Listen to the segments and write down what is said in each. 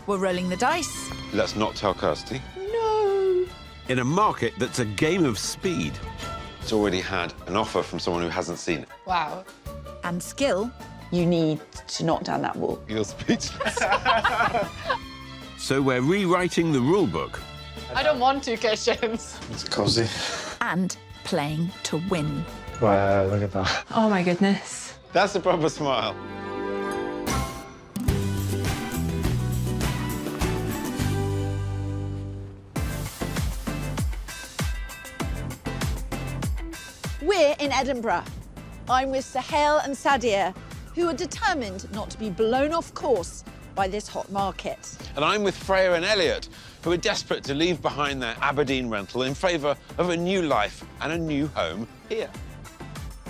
We're rolling the dice. Let's not tell Kirsty. No! In a market that's a game of speed. It's already had an offer from someone who hasn't seen it. Wow. And skill. You need to knock down that wall. You're speechless. So we're rewriting the rule book. I don't want two kitchens. It's cosy. And playing to win. Wow, look at that. Oh, my goodness. That's a proper smile. We're in Edinburgh. I'm with Sahel and Sadia, who are determined not to be blown off course by this hot market. And I'm with Freya and Elliot, who are desperate to leave behind their Aberdeen rental in favour of a new life and a new home here.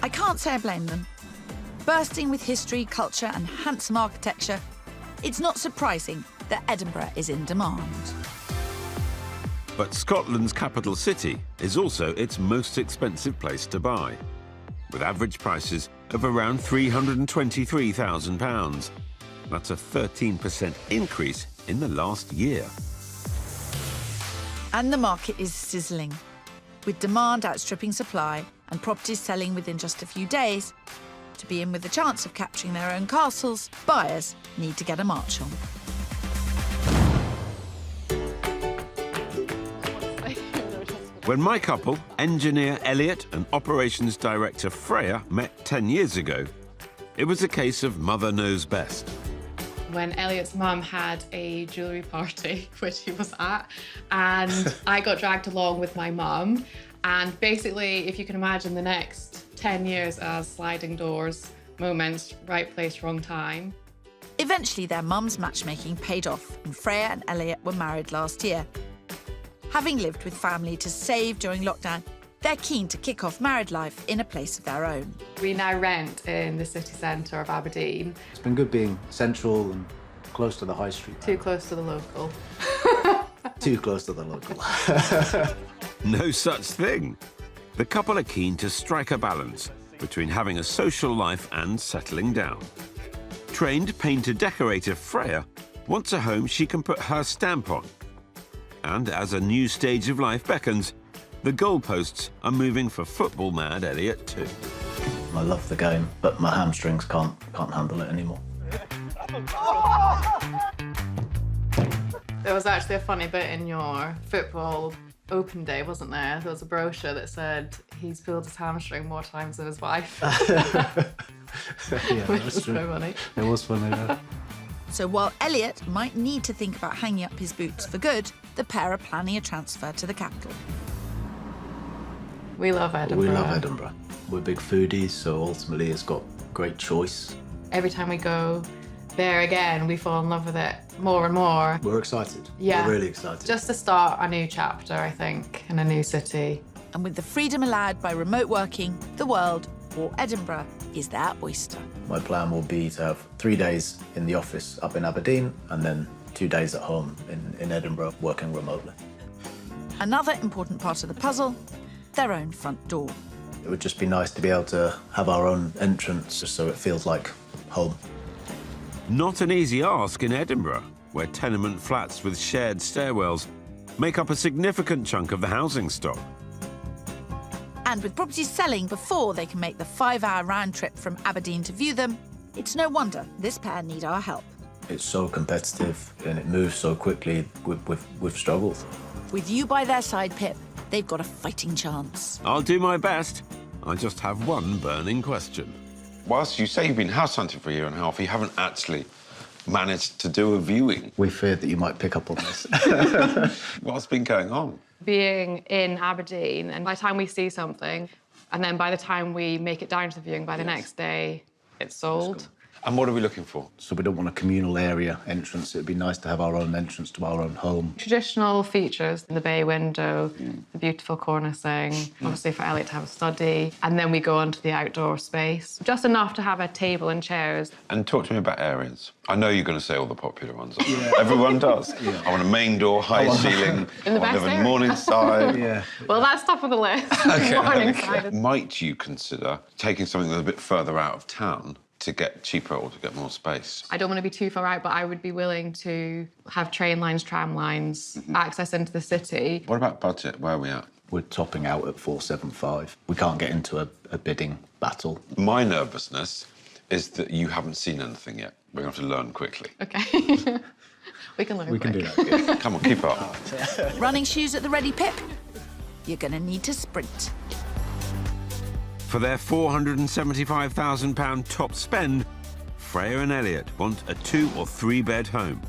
I can't say I blame them. Bursting with history, culture and handsome architecture, it's not surprising that Edinburgh is in demand. But Scotland's capital city is also its most expensive place to buy, with average prices of around £323,000. That's a 13% increase in the last year. And the market is sizzling. With demand outstripping supply and properties selling within just a few days, to be in with the chance of capturing their own castles, buyers need to get a march on. When my couple, engineer Elliot and operations director Freya, met 10 years ago, it was a case of mother knows best. When Elliot's mum had a jewellery party, which he was at, and I got dragged along with my mum. And basically, if you can imagine the next 10 years as sliding doors, moments, right place, wrong time. Eventually, their mum's matchmaking paid off, and Freya and Elliot were married last year. Having lived with family to save during lockdown, they're keen to kick off married life in a place of their own. We now rent in the city centre of Aberdeen. It's been good being central and close to the high street. Too close to the local. Too close to the local. No such thing. The couple are keen to strike a balance between having a social life and settling down. Trained painter-decorator Freya wants a home she can put her stamp on. And as a new stage of life beckons, the goalposts are moving for football-mad Elliot too. I love the game, but my hamstrings can't handle it anymore. There was actually a funny bit in your football open day, wasn't there? There was a brochure that said he's pulled his hamstring more times than his wife. Yeah, Which that's was true. so funny. It was funny, yeah. So while Elliot might need to think about hanging up his boots for good, the pair are planning a transfer to the capital. We love Edinburgh. We love Edinburgh. We're big foodies, so ultimately it's got great choice. Every time we go there again, we fall in love with it more and more. We're excited. Yeah. We're really excited. Just to start a new chapter, I think, in a new city. And with the freedom allowed by remote working, the world, or Edinburgh, is their oyster. My plan will be to have 3 days in the office up in Aberdeen and then 2 days at home in Edinburgh working remotely. Another important part of the puzzle, their own front door. It would just be nice to be able to have our own entrance just so it feels like home. Not an easy ask in Edinburgh, where tenement flats with shared stairwells make up a significant chunk of the housing stock. And with properties selling before they can make the 5-hour round trip from Aberdeen to view them, it's no wonder this pair need our help. It's so competitive and it moves so quickly, we've struggled. With you by their side, Pip, they've got a fighting chance. I'll do my best. I just have one burning question. Whilst you say you've been house hunting for a year and a half, you haven't actually managed to do a viewing. We feared that you might pick up on this. What's been going on? Being in Aberdeen, and by the time we see something, and then by the time we make it down to the viewing, by the next day, it's sold. And what are we looking for? So we don't want a communal area entrance. It'd be nice to have our own entrance to our own home. Traditional features, the bay window, the beautiful cornicing, obviously for Elliot to have a study, and then we go on to the outdoor space. Just enough to have a table and chairs. And talk to me about areas. I know you're going to say all the popular ones. Yeah. Everyone does. Yeah. I want a main door, high ceiling, In the I want best to have a area. morning side. Yeah. Well, that's top of the list. Morning side. Might you consider taking something that's a bit further out of town to get cheaper or to get more space? I don't want to be too far out, but I would be willing to have train lines, tram lines, access into the city. What about budget? Where are we at? We're topping out at 475. We can't get into a bidding battle. My nervousness is that you haven't seen anything yet. We're going to have to learn quickly. Okay. We can learn. We can do that. Come on, keep up. Running shoes at the ready, Pip? You're going to need to sprint. For their £475,000 top spend, Freya and Elliot want a 2 or 3 bed home.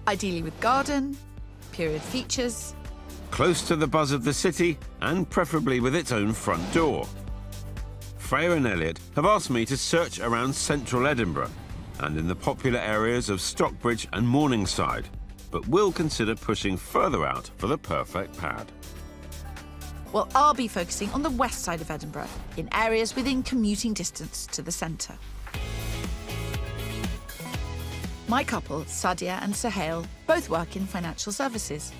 Ideally with garden, period features. Close to the buzz of the city and preferably with its own front door. Freya and Elliot have asked me to search around central Edinburgh and in the popular areas of Stockbridge and Morningside, but will consider pushing further out for the perfect pad. Well, I'll be focusing on the west side of Edinburgh, in areas within commuting distance to the centre. My couple, Sadia and Suhail, both work in financial services.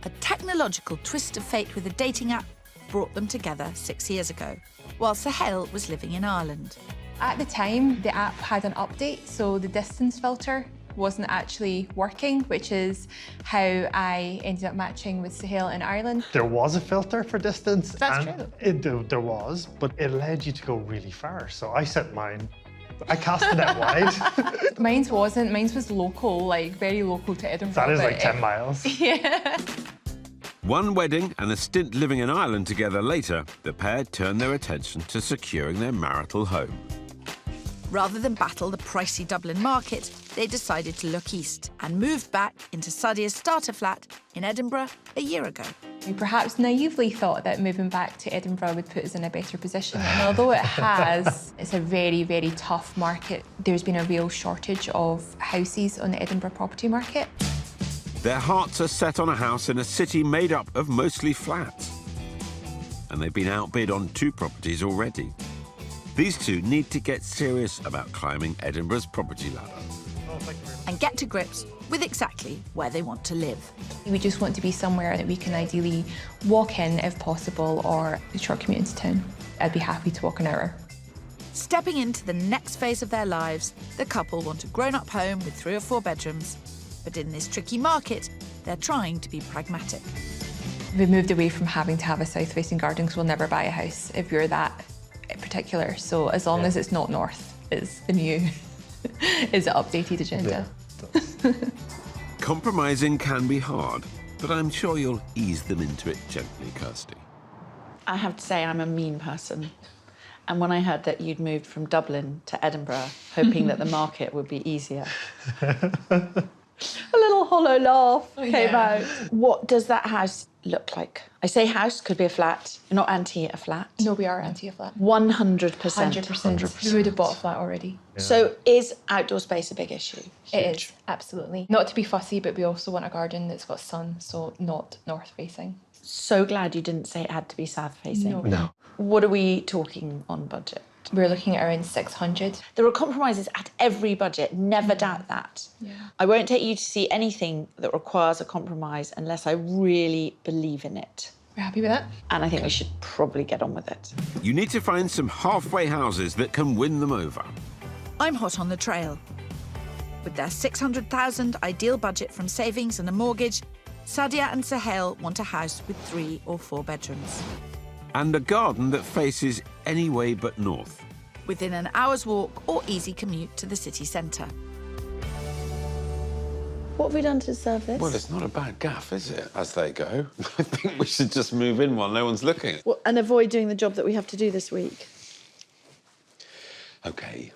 A technological twist of fate with a dating app brought them together 6 years ago, while Suhail was living in Ireland. At the time, the app had an update, so the distance filter wasn't actually working, which is how I ended up matching with Suhail in Ireland. There was a filter for distance. That's true. There was, but it led you to go really far. So I set mine, I cast the net wide. Mine's wasn't. Mine's was local, like very local to Edinburgh. That is but like 10 miles. Yeah. One wedding and a stint living in Ireland together later, the pair turned their attention to securing their marital home. Rather than battle the pricey Dublin market, they decided to look east and moved back into Sadia's starter flat in Edinburgh a year ago. We perhaps naively thought that moving back to Edinburgh would put us in a better position. And although it has, it's a very, very tough market. There's been a real shortage of houses on the Edinburgh property market. Their hearts are set on a house in a city made up of mostly flats. And they've been outbid on 2 properties already. These two need to get serious about climbing Edinburgh's property ladder. And get to grips with exactly where they want to live. We just want to be somewhere that we can ideally walk in if possible, or a short commute into town. I'd be happy to walk an hour. Stepping into the next phase of their lives, the couple want a grown-up home with 3 or 4 bedrooms. But in this tricky market, they're trying to be pragmatic. We've moved away from having to have a south-facing garden because we'll never buy a house if you're that particular. So as long as it's not north, is the new, is the updated agenda. Yeah. Compromising can be hard, but I'm sure you'll ease them into it gently, Kirsty. I have to say I'm a mean person. And when I heard that you'd moved from Dublin to Edinburgh, hoping that the market would be easier, a little hollow laugh came out. What does that house look like? I say house, could be a flat. You're not anti a flat. No, we are anti a flat. 100%. 100%. We would have bought a flat already. Yeah. So is outdoor space a big issue? It is, absolutely. Not to be fussy, but we also want a garden that's got sun, so not north-facing. So glad you didn't say it had to be south-facing. No. What are we talking on budget? We're looking at around 600. There are compromises at every budget, never doubt that. Yeah. I won't take you to see anything that requires a compromise unless I really believe in it. We're happy with that? And I think we should probably get on with it. You need to find some halfway houses that can win them over. I'm hot on the trail. With their 600,000 ideal budget from savings and a mortgage, Sadia and Suhail want a house with 3 or 4 bedrooms. And a garden that faces any way but north. Within an hour's walk or easy commute to the city centre. What have we done to deserve this? Well, it's not a bad gaff, is it, as they go? I think we should just move in while no one's looking. Well, and avoid doing the job that we have to do this week. OK.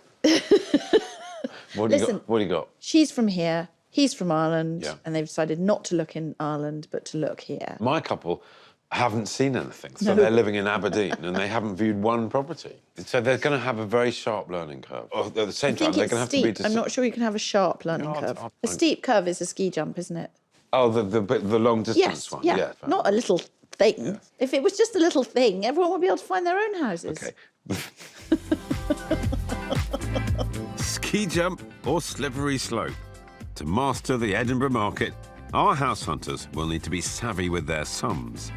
What do you got? She's from here, he's from Ireland, Yeah. and they've decided not to look in Ireland, but to look here. My couple haven't seen anything, so they're living in Aberdeen and they haven't viewed one property. So they're going to have a very sharp learning curve. At the same time, they're going to have to be... I'm not sure you can have a sharp learning curve. A steep curve is a ski jump, isn't it? Oh, the long distance one? Yeah, not a little thing. Yeah. If it was just a little thing, everyone would be able to find their own houses. OK. Ski jump or slippery slope. To master the Edinburgh market, our house hunters will need to be savvy with their sums.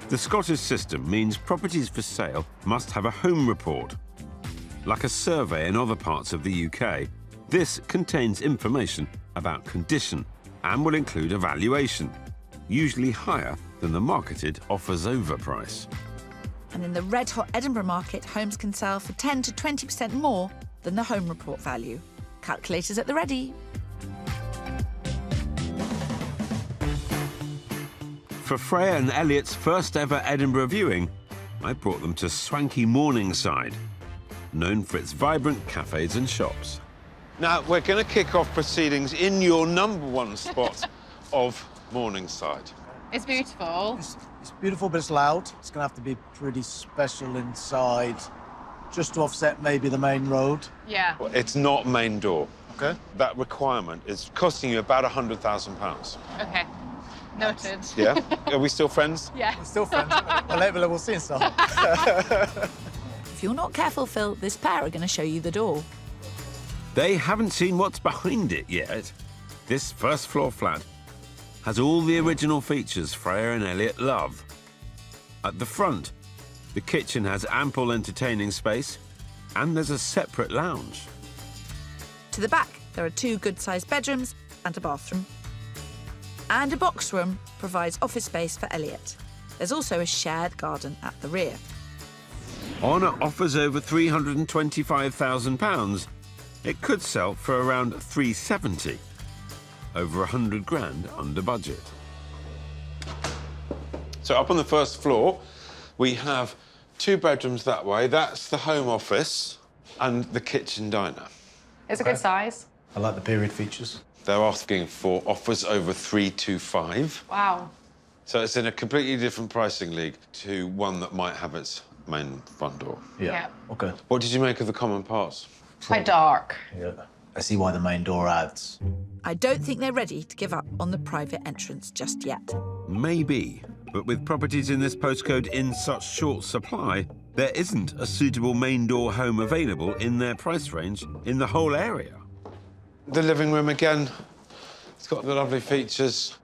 The Scottish system means properties for sale must have a home report. like a survey in other parts of the UK. This contains information about condition and will include a valuation, usually higher than the marketed offers over price. And in the red-hot Edinburgh market, homes can sell for 10 to 20% more than the home report value. Calculators at the ready. For Freya and Elliot's first ever Edinburgh viewing, I brought them to swanky Morningside, known for its vibrant cafes and shops. Now, we're going to kick off proceedings in your #1 spot of Morningside. It's beautiful. It's beautiful, but it's loud. It's going to have to be pretty special inside, just to offset maybe the main road. Yeah. Well, it's not main door. Okay. That requirement is costing you about £100,000. Okay. Noted. Yeah? Are we still friends? Yeah. We're still friends. Well, we'll see so. If you're not careful, Phil, this pair are going to show you the door. They haven't seen what's behind it yet. This first floor flat has all the original features Freya and Elliot love. At the front, the kitchen has ample entertaining space and there's a separate lounge. To the back, there are 2 good-sized bedrooms and a bathroom. And a box room provides office space for Elliot. There's also a shared garden at the rear. Honour offers over £325,000. It could sell for around £370,000, over 100 grand under budget. So up on the first floor, we have 2 bedrooms that way. That's the home office and the kitchen diner. It's a good size. I like the period features. They're asking for offers over £325,000. Wow. So it's in a completely different pricing league to one that might have its main front door. Yeah. Okay. What did you make of the common parts? Quite dark. Yeah. I see why the main door adds. I don't think they're ready to give up on the private entrance just yet. Maybe, but with properties in this postcode in such short supply, there isn't a suitable main door home available in their price range in the whole area. The living room again, it's got the lovely features.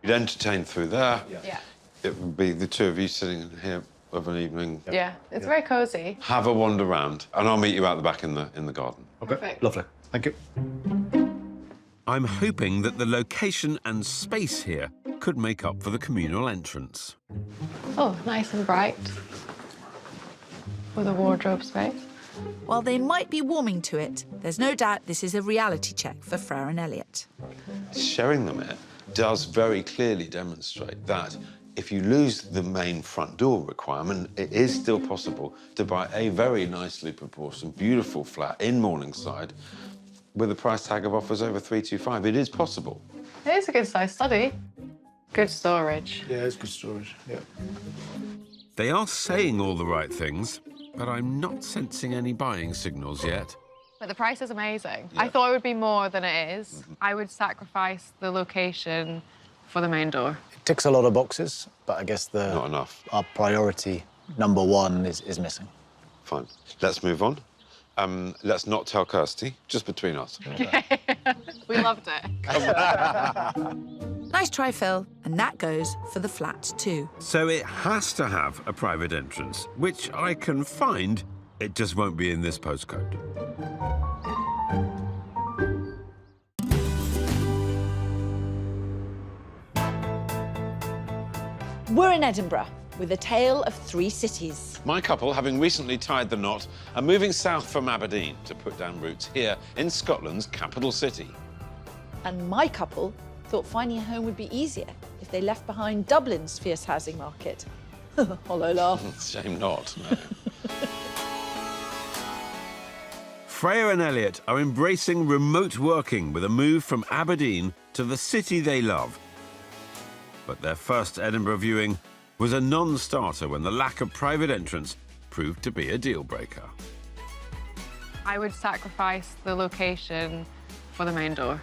You'd entertain through there. Yeah. It would be the 2 of you sitting in here of an evening. Yeah. It's very cosy. Have a wander round, and I'll meet you out the back in the garden. Okay. Perfect. Lovely. Thank you. I'm hoping that the location and space here could make up for the communal entrance. Oh, nice and bright. With a wardrobe space. While they might be warming to it, there's no doubt this is a reality check for Freya and Elliot. Sharing them it does very clearly demonstrate that if you lose the main front door requirement, it is still possible to buy a very nicely proportioned, beautiful flat in Morningside with a price tag of offers over £325,000. It is possible. It is a good size study. Good storage. Yeah, it's good storage. Yeah. They are saying all the right things, but I'm not sensing any buying signals yet. But the price is amazing. I thought it would be more than it is. I would sacrifice the location for the main door. It ticks a lot of boxes, but I guess Not enough. our priority #1 is missing. Fine. Let's move on. Let's not tell Kirsty, just between us. We loved it. Nice try, Phil. And that goes for the flat too. So it has to have a private entrance, which I can find. It just won't be in this postcode. We're in Edinburgh with a tale of 3 cities. My couple, having recently tied the knot, are moving south from Aberdeen to put down roots here in Scotland's capital city. And my couple thought finding a home would be easier if they left behind Dublin's fierce housing market. Hollow laugh. Shame not. No. Freya and Elliot are embracing remote working with a move from Aberdeen to the city they love. But their first Edinburgh viewing was a non-starter when the lack of private entrance proved to be a deal-breaker. I would sacrifice the location for the main door.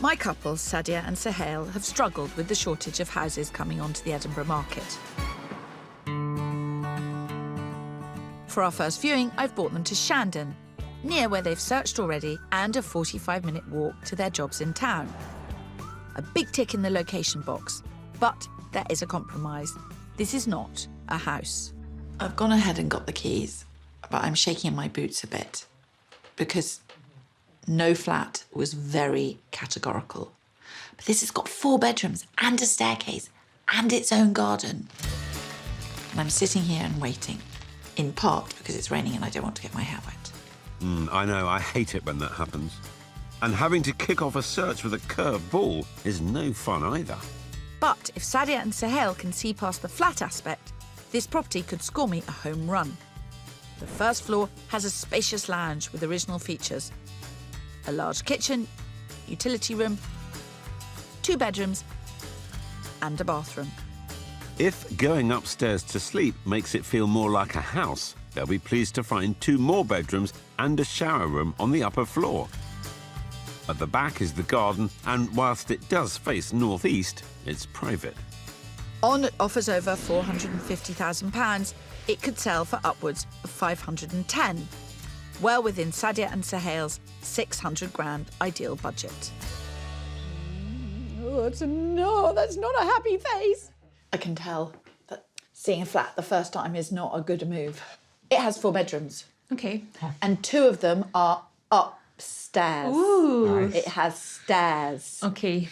My couples, Sadia and Sohail, have struggled with the shortage of houses coming onto the Edinburgh market. For our first viewing, I've brought them to Shandon, near where they've searched already, and a 45-minute walk to their jobs in town. A big tick in the location box, but there is a compromise. This is not a house. I've gone ahead and got the keys. but I'm shaking in my boots a bit because no flat was very categorical. But this has got 4 bedrooms and a staircase and its own garden. And I'm sitting here and waiting, in part because it's raining and I don't want to get my hair wet. I know, I hate it when that happens. And having to kick off a search with a curved ball is no fun either. But if Sadia and Sahel can see past the flat aspect, this property could score me a home run. The first floor has a spacious lounge with original features. A large kitchen, utility room, 2 bedrooms and a bathroom. If going upstairs to sleep makes it feel more like a house, they'll be pleased to find 2 more bedrooms and a shower room on the upper floor. At the back is the garden, and whilst it does face northeast, it's private. On offers over £450,000, it could sell for upwards of 510, well within Sadia and Sahel's 600 grand ideal budget. Oh, that's not a happy face. I can tell that seeing a flat the first time is not a good move. It has 4 bedrooms. Okay. And 2 of them are upstairs. Ooh. It has stairs. Okay.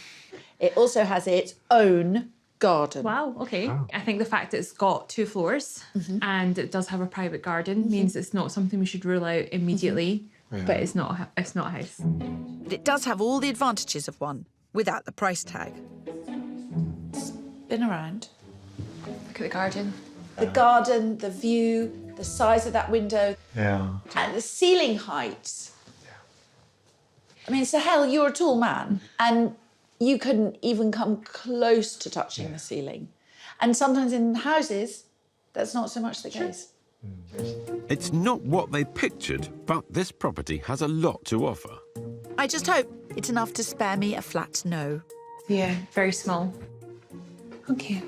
It also has its own garden. Wow, okay. I think the fact that it's got 2 floors and it does have a private garden means it's not something we should rule out immediately, but it's not a house. But it does have all the advantages of one, without the price tag. Spin around. Look at the garden. The garden, the view, the size of that window, Yeah. and the ceiling height. I mean, Sahel, you're a tall man, and you couldn't even come close to touching the ceiling. And sometimes in houses, that's not so much the case. It's not what they pictured, but this property has a lot to offer. I just hope it's enough to spare me a flat no. Yeah, very small. Okay.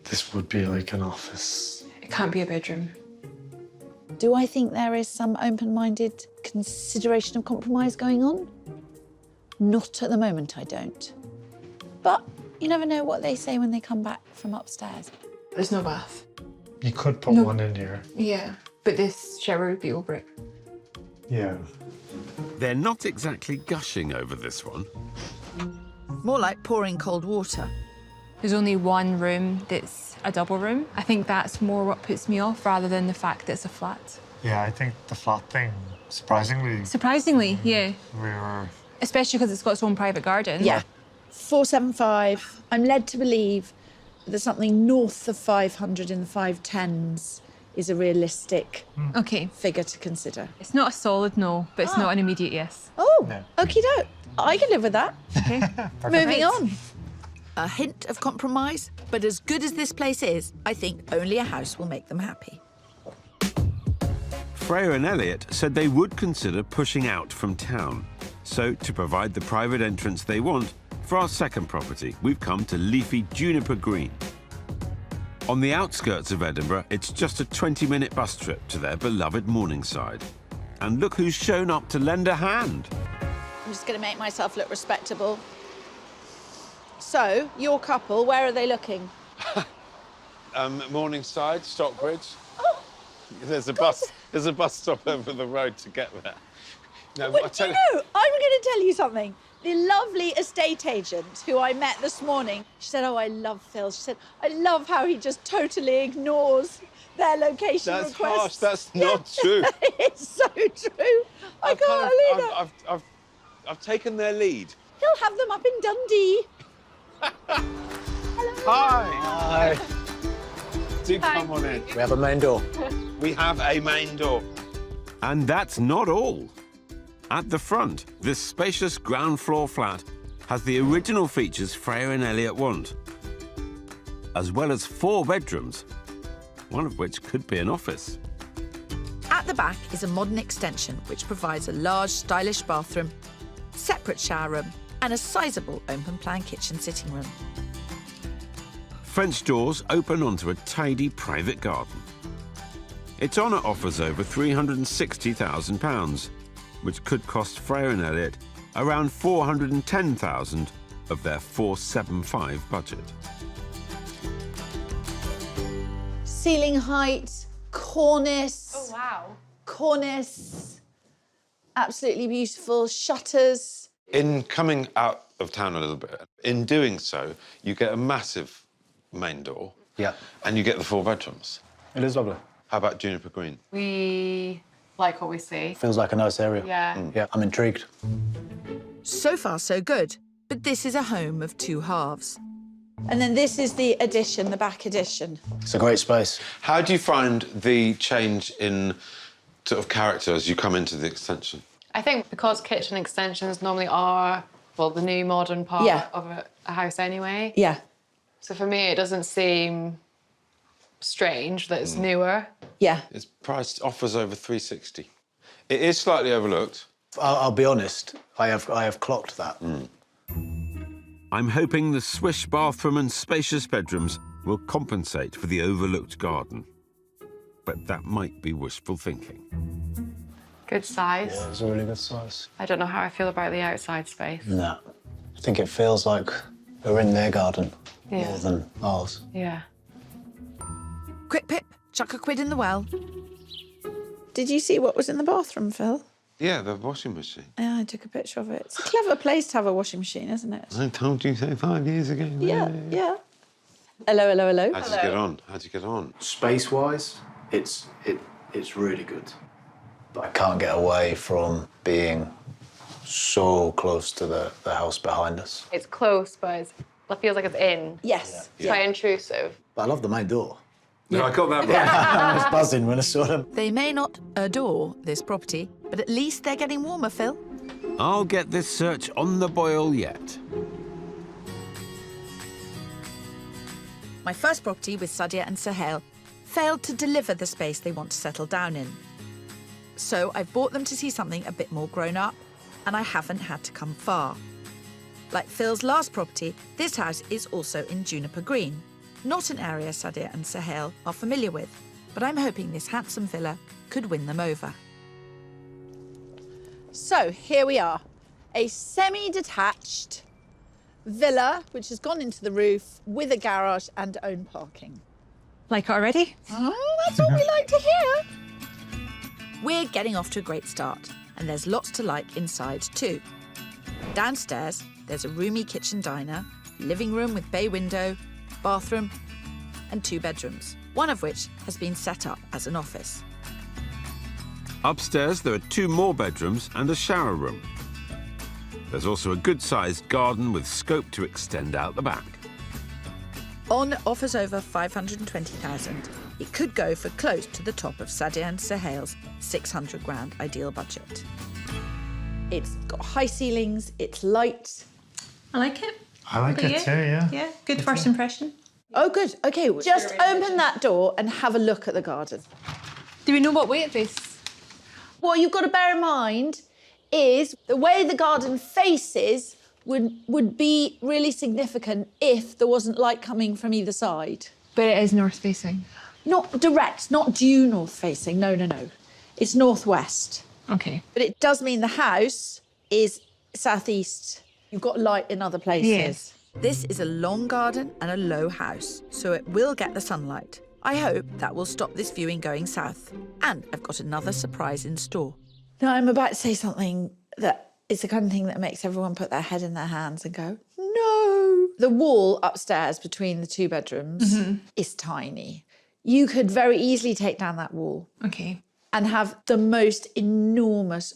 This would be like an office. It can't be a bedroom. Do I think there is some open-minded consideration of compromise going on? Not at the moment, I don't. But you never know what they say when they come back from upstairs. There's no bath. You could put one in here. Yeah, but this shower would be over it. Yeah. They're not exactly gushing over this one. More like pouring cold water. There's only one room that's a double room. I think that's more what puts me off rather than the fact that it's a flat. Yeah, I think the flat thing, surprisingly, Surprisingly, yeah. we were... Especially because it's got its own private garden. Yeah. 475. I'm led to believe that something north of 500 in the 510s is a realistic Okay. figure to consider. It's not a solid no, but it's not an immediate yes. Oh, No. okie doke. I can live with that. Okay. Moving on. A hint of compromise, but as good as this place is, I think only a house will make them happy. Freya and Elliot said they would consider pushing out from town. So, to provide the private entrance they want, for our second property, we've come to leafy Juniper Green. On the outskirts of Edinburgh, it's just a 20-minute bus trip to their beloved Morningside. And look who's shown up to lend a hand. I'm just going to make myself look respectable. So, your couple, where are they looking? Morningside, Stockbridge. Oh, There's a bus stop over the road to get there. No, well, do you know, I'm going to tell you something. The lovely estate agent who I met this morning, she said, oh, I love Phil. She said, I love how he just totally ignores their location That's requests. harsh. That's not true. It's so true. I can't believe it. I've taken their lead. He'll have them up in Dundee. Hi. Do come on in. We have a main door. We have a main door. And that's not all. At the front, this spacious ground floor flat has the original features Freya and Elliot want, as well as 4 bedrooms, one of which could be an office. At the back is a modern extension which provides a large, stylish bathroom, separate shower room, and a sizable open-plan kitchen sitting room. French doors open onto a tidy private garden. Its owner offers over £360,000, which could cost Freya and Elliot around £410,000 of their £475 budget. Ceiling height, cornice. Wow. cornice, absolutely beautiful, shutters. In coming out of town a little bit, in doing so, you get a massive main door. Yeah. And you get the 4 bedrooms. It is lovely. How about Juniper Green? We like what we see. Feels like a nice area. Yeah. Yeah, I'm intrigued. So far, so good. But this is a home of 2 halves. And then this is the addition, the back addition. It's a great space. How do you find the change in sort of character as you come into the extension? I think because kitchen extensions normally are, well, the new modern part Yeah. of a house anyway. Yeah. So for me, it doesn't seem strange that it's newer. Yeah. It's priced, offers over 360. It is slightly overlooked. I'll be honest, I have clocked that. I'm hoping the swish bathroom and spacious bedrooms will compensate for the overlooked garden. But that might be wishful thinking. Good size. Yeah, it's a really good size. I don't know how I feel about the outside space. No. I think it feels like we're in their garden Yeah. more than ours. Yeah. Quick, Pip, chuck a quid in the well. Did you see what was in the bathroom, Phil? Yeah, the washing machine. Yeah, I took a picture of it. It's a clever place to have a washing machine, isn't it? I told you so 5 years ago. Yeah, yeah. Hello, hello, hello. How'd you get on? How'd you get on? Space-wise, it's really good. But I can't get away from being so close to the house behind us. It's close, but it feels like it's in. Yes. It's quite intrusive. But I love the main door. Yeah, I got that right. I was buzzing when I saw them. They may not adore this property, but at least they're getting warmer, Phil. I'll get this search on the boil yet. My first property with Sadia and Sahel failed to deliver the space they want to settle down in. So I've brought them to see something a bit more grown up, and I haven't had to come far. Like Phil's last property, this house is also in Juniper Green, not an area Sadia and Sahel are familiar with, but I'm hoping this handsome villa could win them over. So here we are, a semi-detached villa which has gone into the roof with a garage and own parking. Like it already? Oh, that's what we like to hear. We're getting off to a great start, and there's lots to like inside too. Downstairs, there's a roomy kitchen diner, living room with bay window, bathroom, and 2 bedrooms, one of which has been set up as an office. Upstairs, there are 2 more bedrooms and a shower room. There's also a good-sized garden with scope to extend out the back. On offers over 520,000, it could go for close to the top of Sadia and Sahel's 600 grand ideal budget. It's got high ceilings, it's light. I like it. I like What about it you? too, yeah. Yeah, good first impression. Oh, good. Okay, just open that door and have a look at the garden. Do we know what way it is? What you've got to bear in mind is the way the garden faces would be really significant if there wasn't light coming from either side. But it is north facing. Not direct, not due north facing, no, no, no. It's northwest. Okay. But it does mean the house is southeast. You've got light in other places. Yes. This is a long garden and a low house, so it will get the sunlight. I hope that will stop this viewing going south. And I've got another surprise in store. Now, I'm about to say something that is the kind of thing that makes everyone put their head in their hands and go, no. The wall upstairs between the 2 bedrooms is tiny. You could very easily take down that wall Okay. and have the most enormous,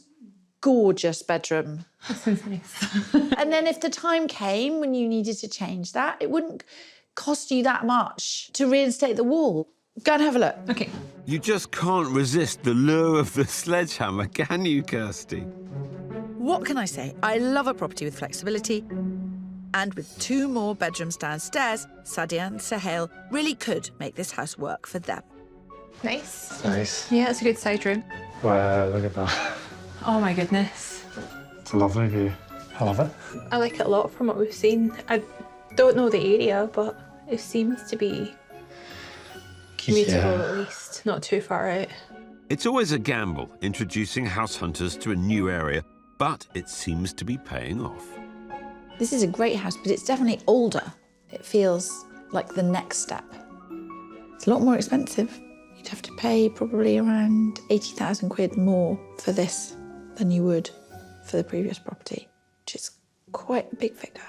gorgeous bedroom. That sounds nice. And then if the time came when you needed to change that, it wouldn't cost you that much to reinstate the wall. Go and have a look. Okay. You just can't resist the lure of the sledgehammer, can you, Kirsty? What can I say? I love a property with flexibility. And with 2 more bedrooms downstairs, Sadia and Sahel really could make this house work for them. Nice. Nice. Yeah, it's a good side room. Wow, look at that. Oh my goodness. It's a lovely view. I love it. I like it a lot from what we've seen. I don't know the area, but it seems to be commutable at least, not too far out. It's always a gamble introducing house hunters to a new area, but it seems to be paying off. This is a great house, but it's definitely older. It feels like the next step. It's a lot more expensive. You you'd have to pay probably around 80,000 quid more for this than you would for the previous property, which is quite a big figure.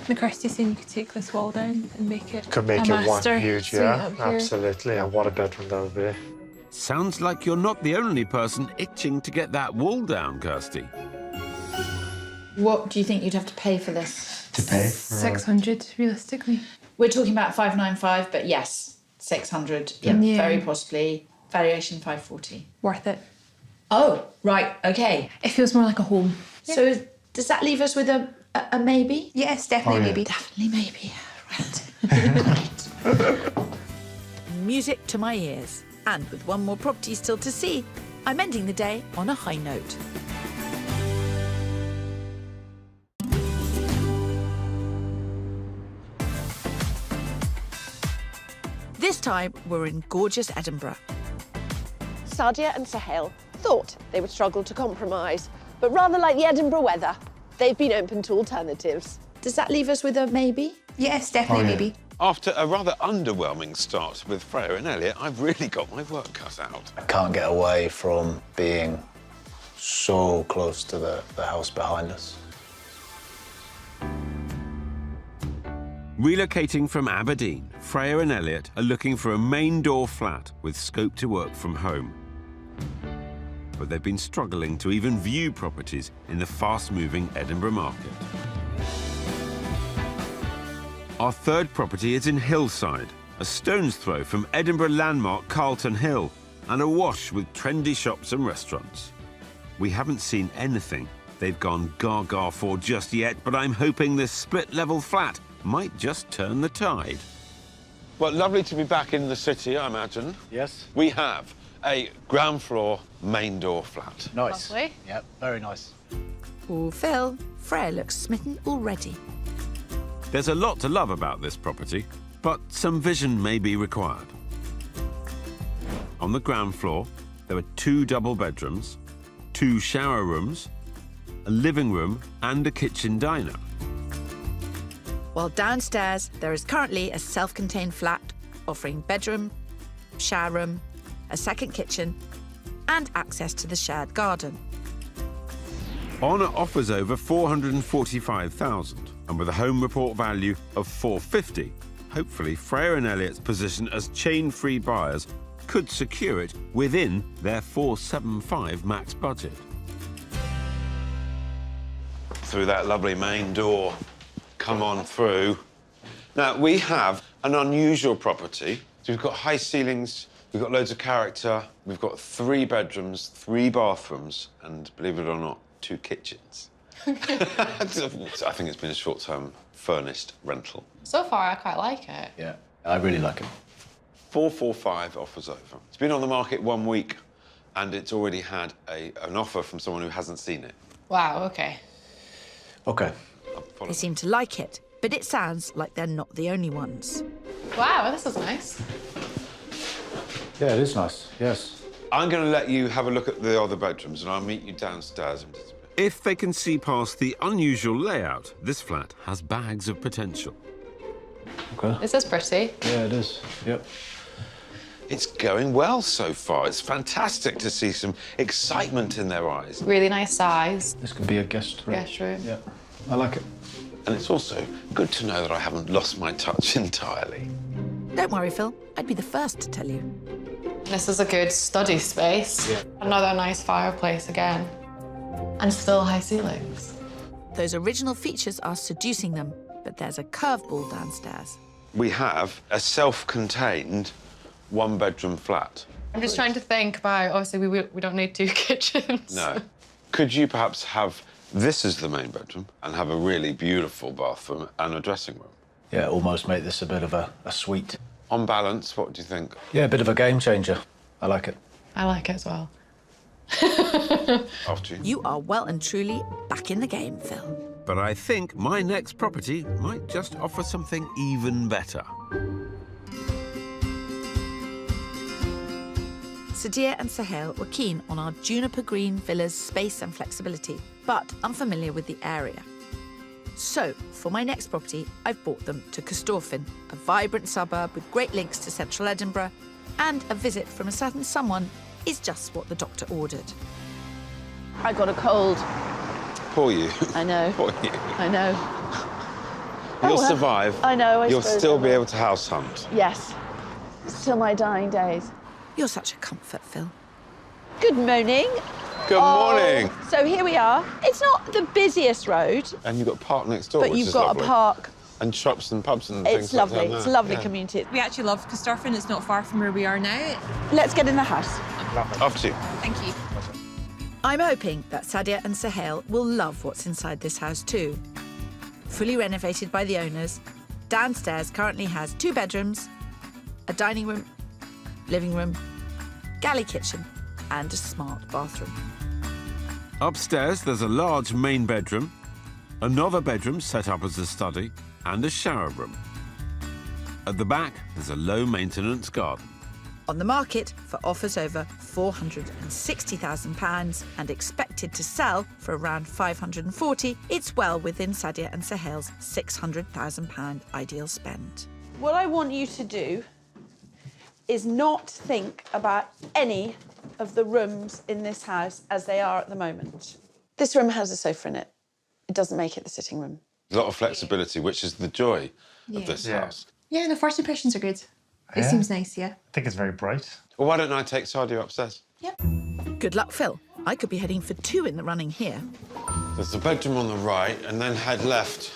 McCarthy's saying you could take this wall down and make it Could make a it one master huge, suite yeah, up here. absolutely. And what a bedroom that would be. Sounds like you're not the only person itching to get that wall down, Kirsty. What do you think you'd have to pay for this? To pay? 600, realistically. We're talking about 595, but yes, 600. Yeah, Yeah. very possibly. Valuation 540. Worth it. Oh, right, okay. It feels more like a home. So does that leave us with a maybe? Yes, definitely, Oh, yeah. maybe. Definitely maybe. Right. Music to my ears. And with one more property still to see, I'm ending the day on a high note. This time, we're in gorgeous Edinburgh. Sadia and Sahel thought they would struggle to compromise, but rather like the Edinburgh weather, they've been open to alternatives. Does that leave us with a maybe? Yes, definitely, Oh, yeah. maybe. After a rather underwhelming start with Freya and Elliot, I've really got my work cut out. I can't get away from being so close to the house behind us. Relocating from Aberdeen, Freya and Elliot are looking for a main door flat with scope to work from home. But they've been struggling to even view properties in the fast-moving Edinburgh market. Our third property is in Hillside, a stone's throw from Edinburgh landmark Carlton Hill, and awash with trendy shops and restaurants. We haven't seen anything they've gone gaga for just yet, but I'm hoping this split-level flat might just turn the tide. Well, lovely to be back in the city, I imagine. Yes. We have a ground floor main door flat. Nice. Lovely. Yep, very nice. Oh, Phil, Freya looks smitten already. There's a lot to love about this property, but some vision may be required. On the ground floor, there are 2 double bedrooms, 2 shower rooms, a living room and a kitchen diner. While downstairs, there is currently a self-contained flat offering bedroom, shower room, a second kitchen, and access to the shared garden. Honor offers over 445,000, and with a home report value of 450, hopefully Freya and Elliot's position as chain-free buyers could secure it within their 475 max budget. Through that lovely main door, come on through. Now, we have an unusual property. So we've got high ceilings, we've got loads of character, we've got 3 bedrooms, 3 bathrooms, and believe it or not, 2 kitchens. So I think it's been a short-term furnished rental. So far, I quite like it. Yeah, I really like it. 445 offers over. It's been on the market 1 week, and it's already had an offer from someone who hasn't seen it. Wow, okay. Okay. They seem to like it, but it sounds like they're not the only ones. Wow, this is nice. Yeah, it is nice, yes. I'm going to let you have a look at the other bedrooms, and I'll meet you downstairs. If they can see past the unusual layout, this flat has bags of potential. Okay. This is pretty. Yeah, it is, yep. It's going well so far. It's fantastic to see some excitement in their eyes. Really nice size. This could be a guest room. Guest room. Yeah, I like it. And it's also good to know that I haven't lost my touch entirely. Don't worry, Phil. I'd be the first to tell you. This is a good study space. Yeah. Another nice fireplace again. And still high ceilings. Those original features are seducing them, but there's a curveball downstairs. We have a self-contained 1-bedroom flat. I'm just trying to think about, obviously, we don't need 2 kitchens. No. Could you perhaps have this as the main bedroom and have a really beautiful bathroom and a dressing room? Yeah, almost make this a bit of a suite. On balance, what do you think? Yeah, a bit of a game changer. I like it. I like it as well. After you. You are well and truly back in the game, Phil. But I think my next property might just offer something even better. Sadia and Sahel were keen on our Juniper Green villa's space and flexibility, but unfamiliar with the area. So, for my next property, I've brought them to Corstorphine, a vibrant suburb with great links to central Edinburgh And a visit from a certain someone is just what the doctor ordered. I got a cold. Poor you. I know. Poor you. I know. You'll well, survive. I know, You'll suppose still I be will. able to house hunt. Yes. Till my dying days. You're such a comfort, Phil. Good morning. Good morning. So here we are. It's not the busiest road, And you've got a park next door, but which you've is got lovely. a park. And shops and pubs and It's things lovely. like that. It's a lovely Yeah. community. We actually love Corstorphine. It's not far from where we are now. Let's get in the house. Off to you. Thank you. I'm hoping that Sadia and Sahel will love what's inside this house too. Fully renovated by the owners, downstairs currently has 2 bedrooms, a dining room, living room, galley kitchen, and a smart bathroom. Upstairs, there's a large main bedroom, another bedroom set up as a study, and a shower room. At the back, there's a low-maintenance garden. On the market for offers over £460,000 and expected to sell for around 540, it's well within Sadia and Sahel's £600,000 ideal spend. What I want you to do is not think about any of the rooms in this house as they are at the moment. This room has a sofa in it. It doesn't make it the sitting room. A lot of flexibility, which is the joy of this house. Yeah, the first impressions are good. It Yeah. seems nice, yeah. I think it's very bright. Well, why don't I take Sadia upstairs? Good luck, Phil. I could be heading for 2 in the running here. There's a bedroom on the right and then head left.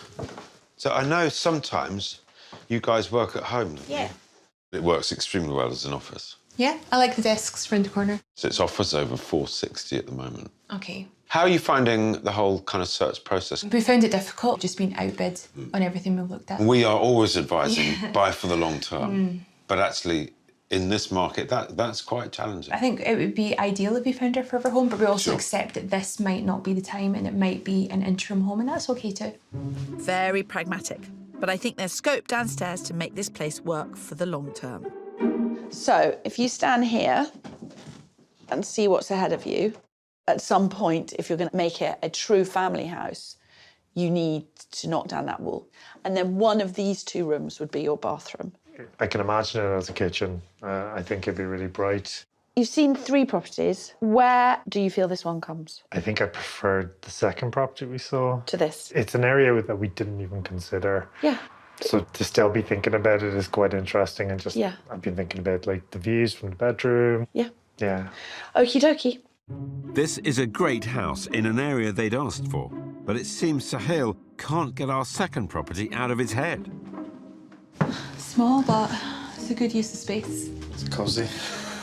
So I know sometimes you guys work at home, don't you? Yeah. It works extremely well as an office. Yeah, I like the desks round the corner. So it's offers over 460 at the moment. Okay. How are you finding the whole kind of search process? We found it difficult just being outbid on everything we've looked at. We are always advising buy for the long term. But actually, in this market, that's quite challenging. I think it would be ideal if we found our forever home, but we also Sure. accept that this might not be the time and it might be an interim home, and that's okay too. Very pragmatic. But I think there's scope downstairs to make this place work for the long term. So if you stand here and see what's ahead of you, at some point, if you're going to make it a true family house, you need to knock down that wall. And then one of these 2 rooms would be your bathroom. I can imagine it as a kitchen. I think it'd be really bright. You've seen 3 properties. Where do you feel this one comes I think I preferred the second property we saw. to this? It's an area that we didn't even consider. Yeah. So to still be thinking about it is quite interesting, and just Yeah. I've been thinking about like the views from the bedroom. Yeah. Yeah. Okie dokie. This is a great house in an area they'd asked for, but it seems Sahel can't get our second property out of his head. Small, but it's a good use of space. It's cosy.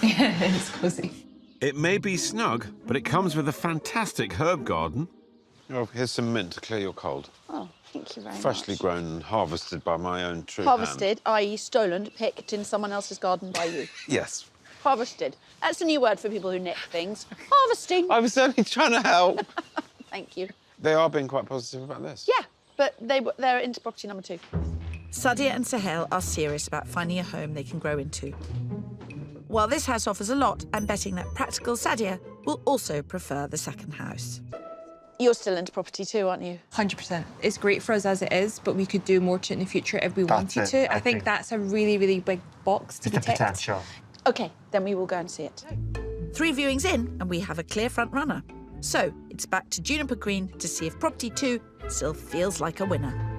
Yeah, it's cosy. It may be snug, but it comes with a fantastic herb garden. Oh, here's some mint to clear your cold. Oh, thank you very Freshly much. grown and harvested by my own true Harvested, i.e. stolen, picked in someone else's garden by you. hand. Yes. Harvested. That's a new word for people who nick things. Harvesting. I was only trying to help. Thank you. They are being quite positive about this. Yeah, but they're into property number 2. Sadia and Sahel are serious about finding a home they can grow into. While this house offers a lot, I'm betting that practical Sadia will also prefer the second house. You're still into property too, aren't you? 100%. It's great for us as it is, but we could do more to it in the future if we That's wanted it, to. I I think think. that's a really, really big box to It's be the ticked. potential. OK, then we will go and see it. 3 viewings in, and we have a clear front runner. So it's back to Juniper Green to see if property 2 still feels like a winner.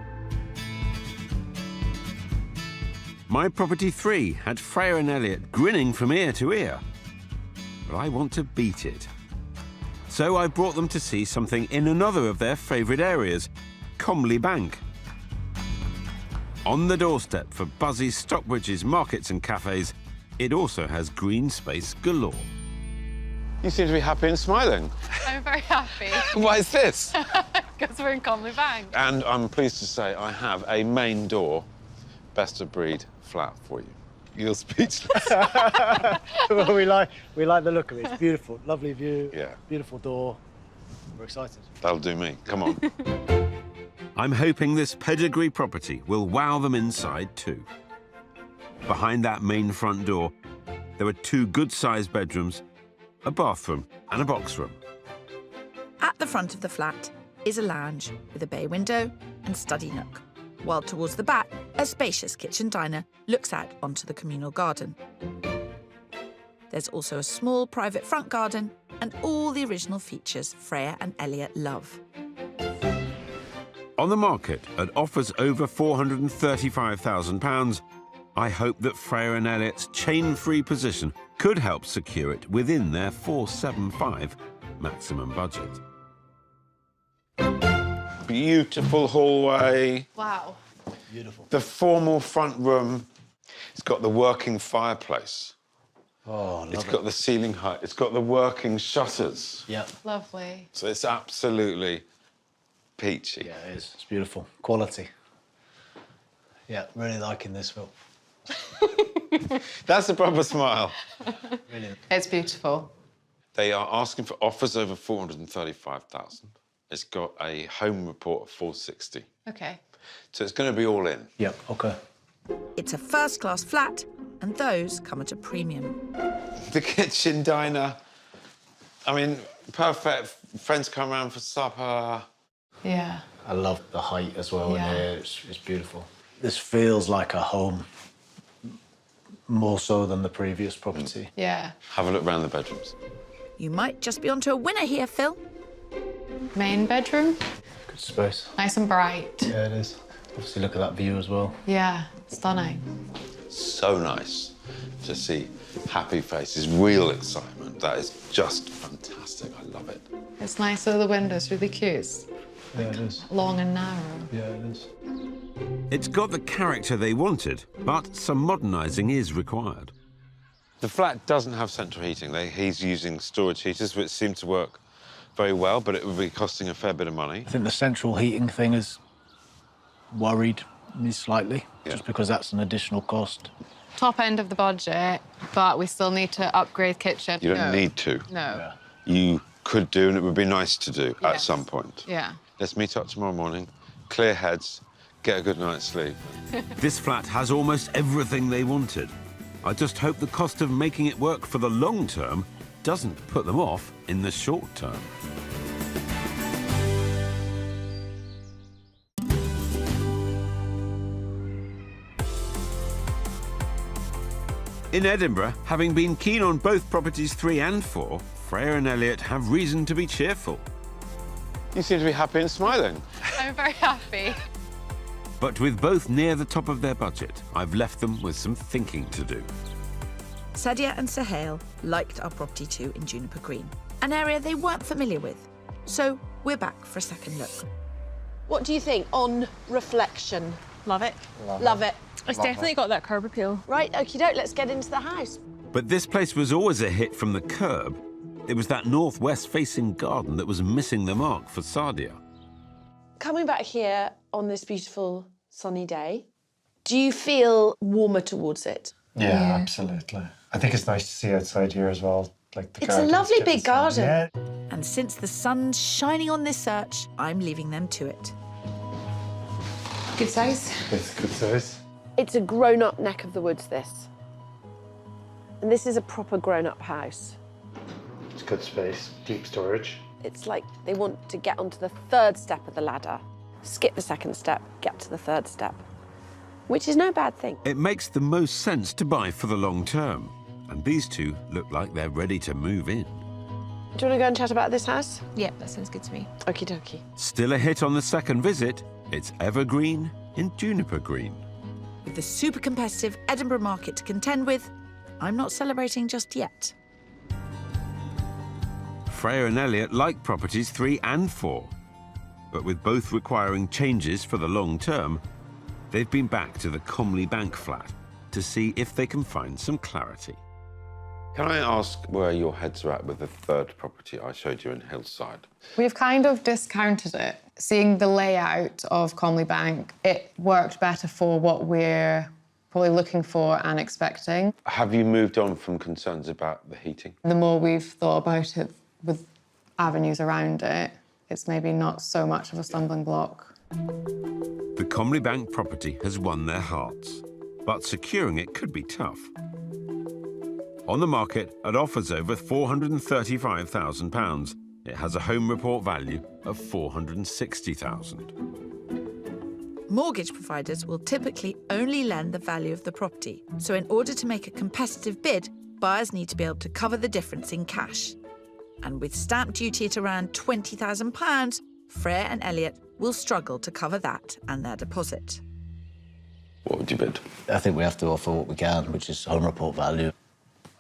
My property 3 had Freya and Elliot grinning from ear to ear. But I want to beat it. So I brought them to see something in another of their favourite areas, Comley Bank. On the doorstep for buzzy Stockbridge's markets and cafes, it also has green space galore. You seem to be happy and smiling. I'm very happy Why is this? because we're in Comley Bank. And I'm pleased to say I have a main door, best of breed flat for you. You're speechless. Well, we like the look of it. It's beautiful, lovely view. Yeah. Beautiful door. We're excited. That'll do me. Come on. I'm hoping this pedigree property will wow them inside too. Behind that main front door, there are 2 good-sized bedrooms, a bathroom and a box room. At the front of the flat is a lounge with a bay window and study nook, while towards the back, a spacious kitchen diner looks out onto the communal garden. There's also a small private front garden and all the original features Freya and Elliot love. On the market at offers over £435,000, I hope that Freya and Elliot's chain-free position could help secure it within their £475 maximum budget. Beautiful hallway. Wow. Beautiful. The formal front room. It's got the working fireplace. Oh, It's got the ceiling height. It's got the working shutters. Yeah. Lovely. So it's absolutely peachy. Yeah, it is. It's beautiful. Quality. Yeah, really liking this, Phil. That's a proper smile. Brilliant. It's beautiful. They are asking for offers over 435,000. It's got a home report of 460. Okay. So it's going to be all in. Yep, OK. It's a first-class flat, and those come at a premium. The kitchen diner. I mean, perfect. Friends come around for supper. Yeah. I love the height as well Yeah. in here. It's beautiful. This feels like a home, more so than the previous property. Yeah. Have a look around the bedrooms. You might just be onto a winner here, Phil. Main bedroom. Good space. Nice and bright. Yeah, it is. Obviously, look at that view as well. Yeah. Stunning. So nice to see happy faces, real excitement. That is just fantastic. I love it. It's nice. So the window's really cute. Yeah, it is. Long and narrow. Yeah, it is. It's got the character they wanted, but some modernising is required. The flat doesn't have central heating. He's using storage heaters, which seem to work very well, but it would be costing a fair bit of money. I think the central heating thing has worried me slightly, just because that's an additional cost. Top end of the budget, but we still need to upgrade kitchen. You don't need to. No. You could do, and it would be nice to do at Yes. some point. Yeah. Let's meet up tomorrow morning, clear heads, get a good night's sleep. This flat has almost everything they wanted. I just hope the cost of making it work for the long term doesn't put them off in the short term. In Edinburgh, having been keen on both properties 3 and 4, Freya and Elliot have reason to be cheerful. You seem to be happy and smiling. I'm very happy. But with both near the top of their budget, I've left them with some thinking to do. Sadia and Sohail liked our property too in Juniper Green, an area they weren't familiar with. So we're back for a second look. What do you think on reflection? Love it. Love it. It's definitely got that curb appeal. Right, okie doke, let's get into the house. But this place was always a hit from the curb. It was that northwest-facing garden that was missing the mark for Sadia. Coming back here on this beautiful sunny day, do you feel warmer towards it? Yeah, absolutely. I think it's nice to see outside here as well. Like the It's a gardens, lovely getting big sun. garden. Yeah. And since the sun's shining on this search, I'm leaving them to it. Good size. It's good size. It's a grown-up neck of the woods, this. And this is a proper grown-up house. It's good space, deep storage. It's like they want to get onto the 3rd step of the ladder, skip the 2nd step, get to the 3rd step, which is no bad thing. It makes the most sense to buy for the long term. And these two look like they're ready to move in. Do you want to go and chat about this house? Yep, that sounds good to me. Okie dokie. Still a hit on the second visit. It's evergreen in Juniper Green. With the super competitive Edinburgh market to contend with, I'm not celebrating just yet. Freya and Elliot like properties 3 and 4. But with both requiring changes for the long term, they've been back to the Comley Bank flat to see if they can find some clarity. Can I ask where your heads are at with the 3rd property I showed you in Hillside? We've kind of discounted it. Seeing the layout of Comley Bank, it worked better for what we're probably looking for and expecting. Have you moved on from concerns about the heating? The more we've thought about it with avenues around it, it's maybe not so much of a stumbling block. The Comley Bank property has won their hearts, but securing it could be tough. On the market at offers over £435,000, it has a home report value of £460,000. Mortgage providers will typically only lend the value of the property. So in order to make a competitive bid, buyers need to be able to cover the difference in cash. And with stamp duty at around £20,000, Freya and Elliot will struggle to cover that and their deposit. What would you bid? I think we have to offer what we can, which is home report value.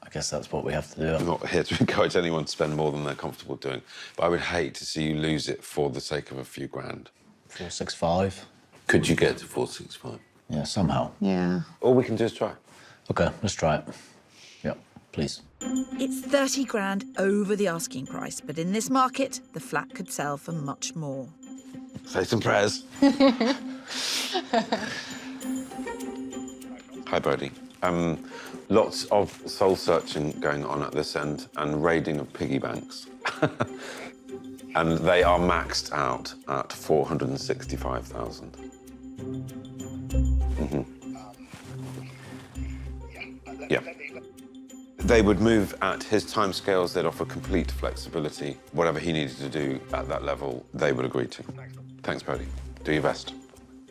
I guess that's what we have to do. I'm not here to encourage anyone to spend more than they're comfortable doing, but I would hate to see you lose it for the sake of a few grand. 465. Could you get to 465? Yeah, somehow. Yeah. All we can do is try. OK, let's try it. Yeah, please. It's 30 grand over the asking price, but in this market, the flat could sell for much more. Say some prayers. Hi, Brodie. Lots of soul searching going on at this end and raiding of piggy banks. And they are maxed out at 465,000. Yeah. They would move at his timescales. They'd offer complete flexibility. Whatever he needed to do at that level, they would agree to. Thanks, Brodie. Do your best.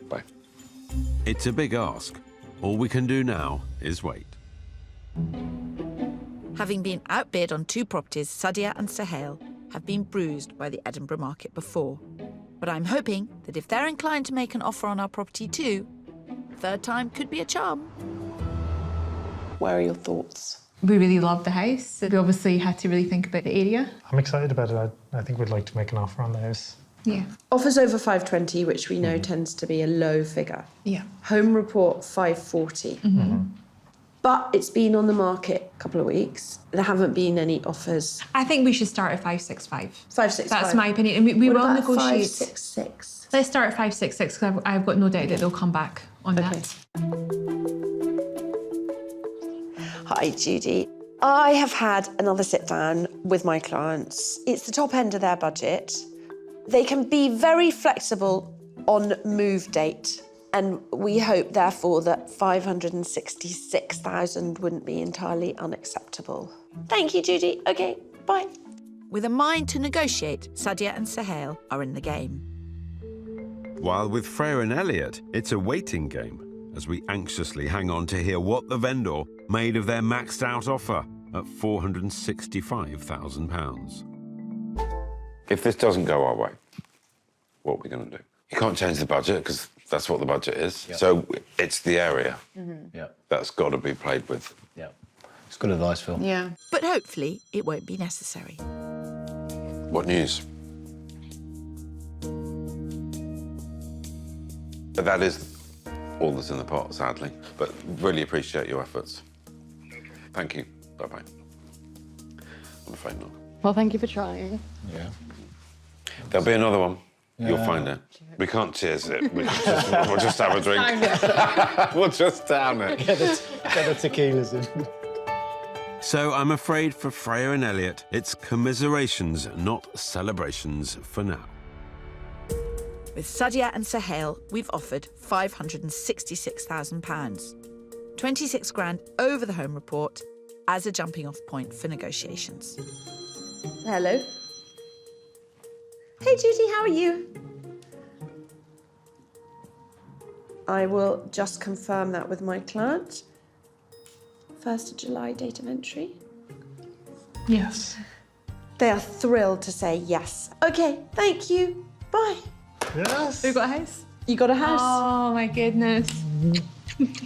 Bye. It's a big ask. All we can do now is wait. Having been outbid on 2 properties, Sadia and Sahel have been bruised by the Edinburgh market before. But I'm hoping that if they're inclined to make an offer on our property too, third time could be a charm. Where are your thoughts? We really love the house. We obviously had to really think about the area. I'm excited about it. I think we'd like to make an offer on the house. Yeah. Offers over 520, which we know tends to be a low figure. Yeah. Home report 540. But it's been on the market a couple of weeks. There haven't been any offers. I think we should start at 565. 565. That's my opinion. And we What will about negotiate. 566. Let's start at 566 because I've got no doubt that they'll come back on that. Hi, Judy. I have had another sit down with my clients. It's the top end of their budget. They can be very flexible on move date. And we hope, therefore, that 566,000 wouldn't be entirely unacceptable. Thank you, Judy. OK, bye. With a mind to negotiate, Sadia and Sahel are in the game. While with Freya and Elliot, it's a waiting game, as we anxiously hang on to hear what the vendor made of their maxed out offer at £465,000. If this doesn't go our way, what are we going to do? You can't change the budget because that's what the budget is. Yep. So it's the area Yeah. that's got to be played with. Yeah. It's good advice, Phil. Yeah. But hopefully it won't be necessary. What news? But that is all that's in the pot, sadly. But really appreciate your efforts. Thank you. Bye-bye. I'm afraid not. Well, thank you for trying. Yeah. There'll be another one. You'll find it. We can't cheers it. We'll just have a drink. We'll just down it. Get the tequilas in. So I'm afraid for Freya and Elliot, it's commiserations, not celebrations for now. With Sadia and Sahel, we've offered £566,000, 26 grand over the home report as a jumping off point for negotiations. Hello. Hey, Judy, how are you? I will just confirm that with my client. 1st of July, date of entry. Yes. They are thrilled to say yes. OK, thank you. Bye. Yes. We've got a house. You got a house? Oh, my goodness.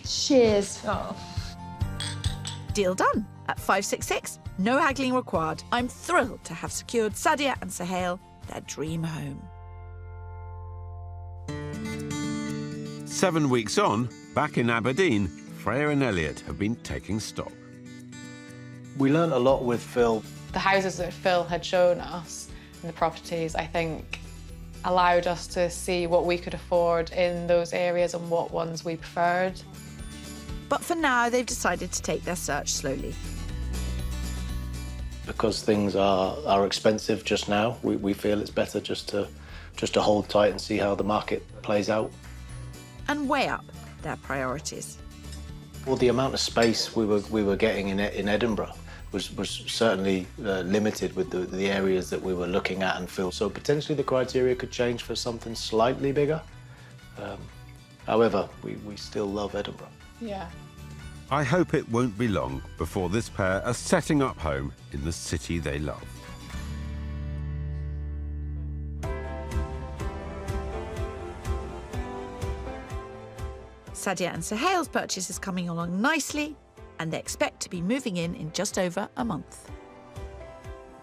Cheers. Oh. Deal done at 566. No haggling required. I'm thrilled to have secured Sadia and Sahel their dream home. 7 weeks on, back in Aberdeen, Freya and Elliot have been taking stock. We learnt a lot with Phil. The houses that Phil had shown us and the properties, I think, allowed us to see what we could afford in those areas and what ones we preferred. But for now, they've decided to take their search slowly. Because things are expensive just now, we feel it's better just to hold tight and see how the market plays out. And weigh up their priorities. Well, the amount of space we were getting in Edinburgh was certainly limited with the areas that we were looking at and feel. So potentially the criteria could change for something slightly bigger. However, we still love Edinburgh. Yeah. I hope it won't be long before this pair are setting up home in the city they love. Sadia and Suhail's purchase is coming along nicely, and they expect to be moving in just over a month.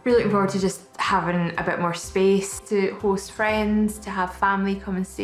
We're looking forward to just having a bit more space to host friends, to have family come and stay